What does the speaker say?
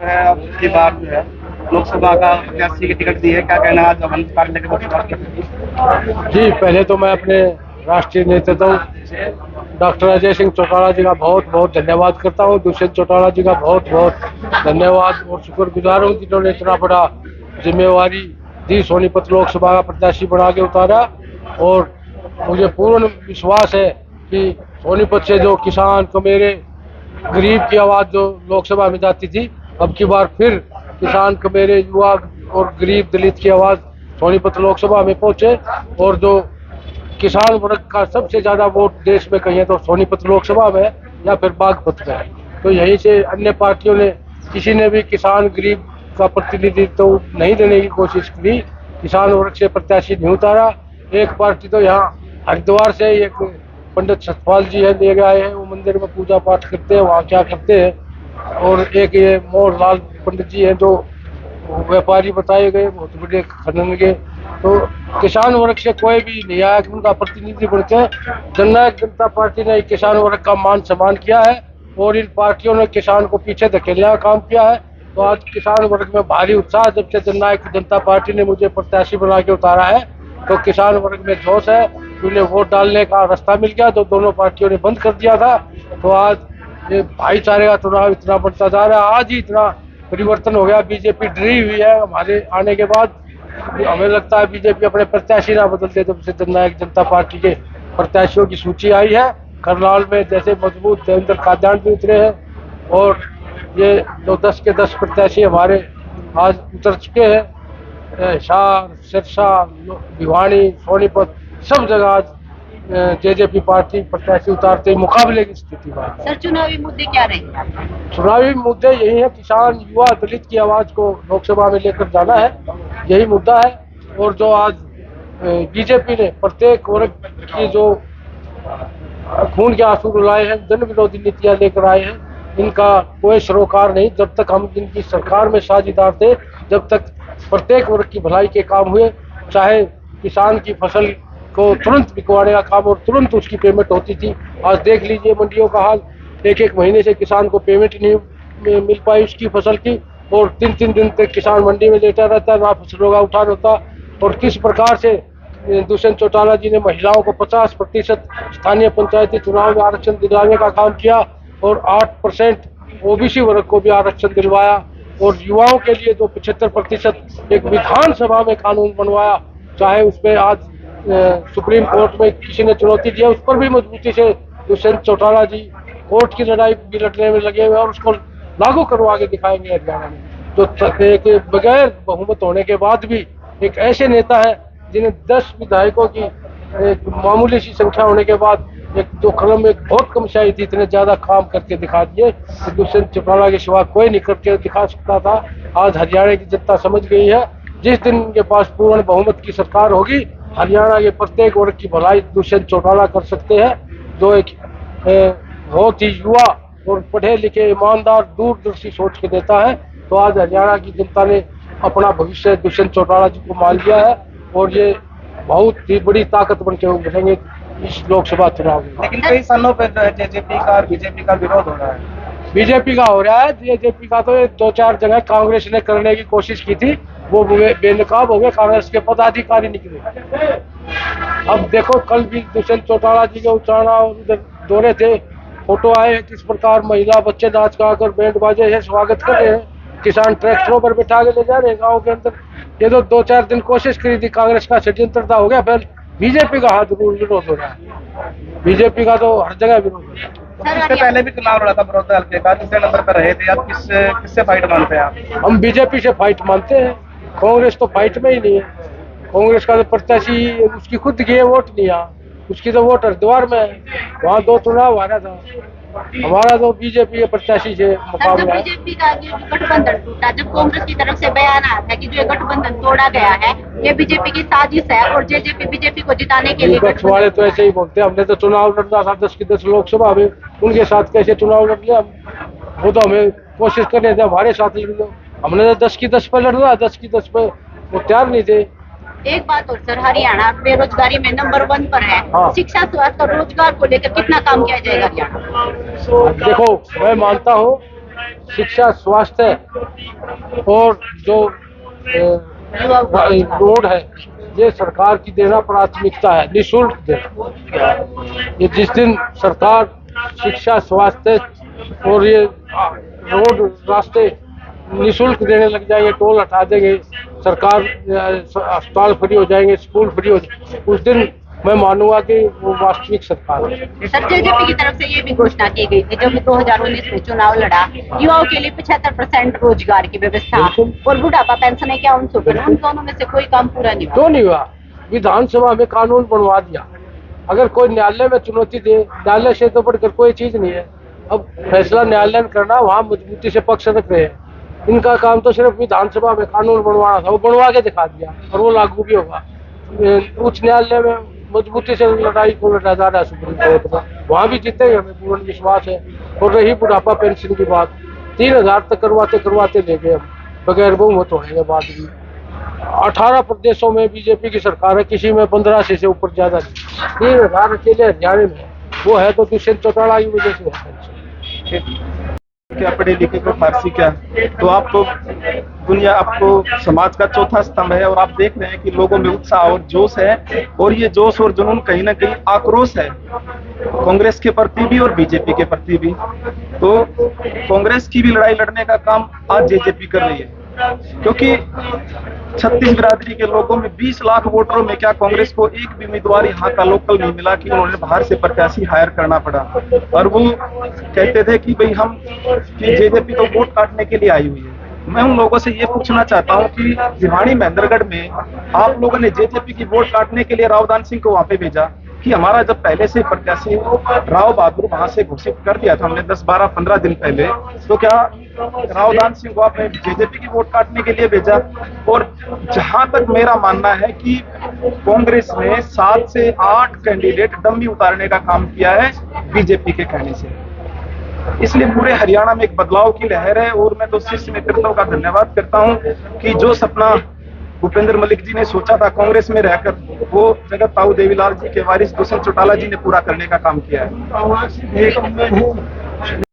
है अब की बार जो है लोकसभा का प्रत्याशी की टिकट दी है, क्या कहना है आज हम कार्य लेकर लोकसभा के? जी, पहले तो मैं अपने राष्ट्रीय नेतृत्व डॉक्टर अजय सिंह चौटाला जी का बहुत बहुत धन्यवाद करता हूँ। दुष्यंत चौटाला जी का बहुत बहुत धन्यवाद और शुक्रगुजार हूँ जिन्होंने इतना बड़ा जिम्मेवारी दी, सोनीपत लोकसभा का प्रत्याशी बना के उतारा। और मुझे पूर्ण विश्वास है कि सोनीपत से जो किसान कमेरे गरीब की आवाज़ जो लोकसभा में जाती थी, अब की बार फिर किसान कमेरे युवा और गरीब दलित की आवाज़ सोनीपत लोकसभा में पहुंचे। और जो किसान वर्ग का सबसे ज्यादा वोट देश में कहीं तो सोनीपत लोकसभा में या फिर बागपत में है। तो यहीं से अन्य पार्टियों ने किसी ने भी किसान गरीब का प्रतिनिधित्व तो नहीं देने की कोशिश की, किसान वर्ग से प्रत्याशी नहीं उतारा। एक पार्टी तो यहाँ हरिद्वार से एक पंडित सतपाल जी है, ले गए हैं, वो मंदिर में पूजा पाठ करते हैं, वहाँ क्या करते हैं। और एक ये मोहन लाल पंडित जी हैं जो व्यापारी बताए गए, बहुत बड़े खनन के। तो किसान वर्ग से कोई भी नहीं आया कि उनका प्रतिनिधि बनकर जननायक जनता पार्टी ने किसान वर्ग का मान सम्मान किया है और इन पार्टियों ने किसान को पीछे धकेलने का काम किया है। तो आज किसान वर्ग में भारी उत्साह, जब से जननायक जनता पार्टी ने मुझे प्रत्याशी बना के उतारा है तो किसान वर्ग में जोश है। उन्हें वोट डालने का रास्ता मिल गया जो दोनों पार्टियों ने बंद कर दिया था। तो आज ये भाईचारे का चुनाव इतना बढ़ता जा रहा है, आज ही इतना परिवर्तन हो गया। बीजेपी डरी हुई है हमारे आने के बाद। हमें लगता है बीजेपी अपने प्रत्याशी ना बदलते जब से जननायक जनता पार्टी के प्रत्याशियों की सूची आई है। करनाल में जैसे मजबूत देवेंद्र कादियान भी उतरे हैं और ये जो 10 के 10 प्रत्याशी हमारे आज उतर चुके हैं। हिसार, सिरसा, भिवानी, सोनीपत सब जगह आज जेजेपी पार्टी प्रत्याशी उतारते मुकाबले की स्थिति में। सर, चुनावी मुद्दे क्या रहेंगे? चुनावी मुद्दे यही है, किसान युवा दलित की आवाज को लोकसभा में लेकर जाना है, यही मुद्दा है। और जो आज बीजेपी ने प्रत्येक वर्ग की जो खून के आंसू रुलाए हैं, जन विरोधी नीतियां लेकर आए हैं, इनका कोई सरोकार नहीं। जब तक हम इनकी सरकार में साझेदार थे, जब तक प्रत्येक वर्ग की भलाई के काम हुए, चाहे किसान की फसल को तुरंत बिकवाने का काम और तुरंत उसकी पेमेंट होती थी। आज देख लीजिए मंडियों का हाल, एक एक महीने से किसान को पेमेंट नहीं मिल पाई उसकी फसल की और 3-3 दिन तक किसान मंडी में लेटा रहता, ना फसलों का उठान होता। और किस प्रकार से दुष्यंत चौटाला जी ने महिलाओं को 50% स्थानीय पंचायती चुनाव में आरक्षण दिलाने का काम किया और 8% ओबीसी वर्ग को भी आरक्षण दिलवाया। और युवाओं के लिए जो 75% एक विधानसभा में कानून बनवाया, चाहे उसमें आज सुप्रीम कोर्ट में किसी ने चुनौती दी है, उस पर भी मजबूती से दुष्यंत चौटाला जी कोर्ट की लड़ाई भी लड़ने में लगे हुए और उसको लागू करवा के दिखाएंगे हरियाणा में। जो एक बगैर बहुमत होने के बाद भी एक ऐसे नेता है जिन्हें 10 विधायकों की एक मामूली सी संख्या होने के बाद एक दो कलम में बहुत कम शाही थी, इतने ज्यादा काम करके दिखा दिए कि दुष्यंत चौटाला के सिवा कोई नहीं करके दिखा सकता था। आज हरियाणा की जनता समझ गई है, जिस दिन उनके पास पूर्ण बहुमत की सरकार होगी, हरियाणा के प्रत्येक वर्ग की भलाई दुष्यंत चौटाला कर सकते हैं, जो एक बहुत ही युवा और पढ़े लिखे ईमानदार दूरदर्शी सोच के नेता है। तो आज हरियाणा की जनता ने अपना भविष्य दुष्यंत चौटाला जी को मान लिया है और ये बहुत ही बड़ी ताकत बन के उभरेंगे इस लोकसभा चुनाव में। लेकिन कई स्थानों पर जो है जेजेपी का और बीजेपी का विरोध हो रहा है। बीजेपी का हो रहा है, जेजेपी का तो 2-4 जगह कांग्रेस ने करने की कोशिश की थी, वो बेनकाब हो गए, कांग्रेस के पदाधिकारी निकले। अब देखो कल भी दुष्यंत चौटाला जी के उचाना और उधर दौरे थे, फोटो आए किस प्रकार महिला बच्चे नाच गा कर बैंड बाजे से स्वागत कर रहे हैं, किसान ट्रैक्टरों पर बिठा के ले जा रहे हैं गाँव के अंदर। ये तो 2-4 दिन कोशिश करी थी, कांग्रेस का षड्यंत्र हो गया, फिर बीजेपी का हाथ विरोध हो रहा है। बीजेपी का तो हर जगह विरोध हो रहा है। इससे पहले भी चुनाव लड़ा था बड़ौदा हल्के का, तीसरे नंबर पर रहे थे। आप किससे फाइट मानते हैं आप? हम बीजेपी से फाइट मानते हैं, कांग्रेस तो फाइट में ही नहीं है। कांग्रेस का तो प्रत्याशी उसकी खुद की वोट नहीं आ, उसकी तो वोट हरिद्वार में है, वहाँ 2 चुनाव हारा था। हमारा तो बीजेपी के प्रत्याशी से मुकाबला है। बीजेपी का जो गठबंधन टूटा, जब कांग्रेस की तरफ से बयान आया था कि जो गठबंधन तोड़ा गया है ये बीजेपी की साजिश है और जेजेपी बीजेपी को जिताने के लिए। विपक्ष वाले तो ऐसे ही बोलते हैं, हमने तो चुनाव लड़ना था 10 की 10 लोकसभा में, उनके साथ कैसे चुनाव लड़ लिया? वो तो हमें कोशिश कर रहे थे हमारे साथ लड़ लो, हमने तो 10 की 10 पे लड़ना, 10 की 10 पे वो तैयार नहीं थे। एक बात और सर, हरियाणा बेरोजगारी में नंबर 1 पर है। हाँ। शिक्षा, स्वास्थ्य और रोजगार को लेकर कितना काम किया जाएगा हरियाणा? देखो मैं मानता हूँ शिक्षा, स्वास्थ्य और जो रोड है, ये सरकार की देना प्राथमिकता है, निःशुल्क देना। ये जिस दिन सरकार शिक्षा, स्वास्थ्य और ये रोड, रास्ते निःशुल्क देने लग जाएंगे, टोल हटा देंगे, सरकार अस्पताल फ्री हो जाएंगे, स्कूल फ्री हो जाएंगे, उस दिन मैं मानूंगा कि वो वास्तविक सरकार है। सर, जेजेपी की तरफ से ये भी घोषणा की गई थी जब 2019 में चुनाव लड़ा, युवाओं के लिए 75% रोजगार की व्यवस्था और बुढ़ापा पेंशन है क्या उन दोनों में से कोई काम पूरा नहीं हुआ? क्यों नहीं हुआ? विधानसभा में कानून बनवा दिया। अगर कोई न्यायालय में चुनौती दे, न्यायालय से तो बढ़कर कोई चीज नहीं है। अब फैसला न्यायालय ने करना, वहाँ मजबूती से पक्ष रख रहे हैं। इनका काम तो सिर्फ विधानसभा में कानून बनवाना था, वो बनवा के दिखा दिया और वो लागू भी होगा। उच्च न्यायालय में मजबूती से लड़ाई को लड़ा जा रहा है सुप्रीम कोर्ट में, वहाँ भी जीतेंगे, हमें पूर्ण विश्वास है। और रही बुढ़ापा पेंशन की बात, 3000 तक करवाते ले गए हम, बगैर बहुमत होने के बाद भी। 18 प्रदेशों में बीजेपी की सरकार है, किसी में 1500 से ऊपर ज्यादा नहीं। 3000 अकेले हरियाणा में वो है तो दुष्यंत चौटाला की वजह से है। क्या पढ़े लिखे को फारसी क्या, तो आप तो दुनिया, आपको समाज का चौथा स्तंभ है और आप देख रहे हैं कि लोगों में उत्साह और जोश है, और ये जोश और जुनून कहीं ना कहीं आक्रोश है कांग्रेस के प्रति भी और बीजेपी के प्रति भी। तो कांग्रेस की भी लड़ाई लड़ने का काम आज जेजेपी कर रही है, क्योंकि 36 बिरादरी के लोगों में 20 लाख वोटरों में क्या कांग्रेस को एक भी उम्मीदवार यहाँ का लोकल नहीं मिला कि उन्होंने बाहर से प्रत्याशी हायर करना पड़ा। और वो कहते थे कि भाई हम कि जेजेपी तो वोट काटने के लिए आई हुई है। मैं उन लोगों से ये पूछना चाहता हूँ कि भिवानी महेंद्रगढ़ में आप लोगों ने जेजेपी की वोट काटने के लिए रावदान सिंह को वहां पे भेजा कि हमारा जब पहले से प्रत्याशी राव बहादुर वहां से घोषित कर दिया था हमने 10, 12, 15 दिन पहले, तो क्या रावदान सिंह को आपने जेजेपी की वोट काटने के लिए भेजा? और जहां तक मेरा मानना है कि कांग्रेस ने 7 से 8 कैंडिडेट डम्मी उतारने का काम किया है बीजेपी के कहने से। इसलिए पूरे हरियाणा में एक बदलाव की लहर है, और मैं तो शीर्ष नेतृत्व का धन्यवाद करता हूं कि जो सपना भूपेंद्र मलिक जी ने सोचा था कांग्रेस में रहकर, वो जगत ताऊ देवीलाल जी के वारिस दुष्यंत चौटाला जी ने पूरा करने का काम किया है।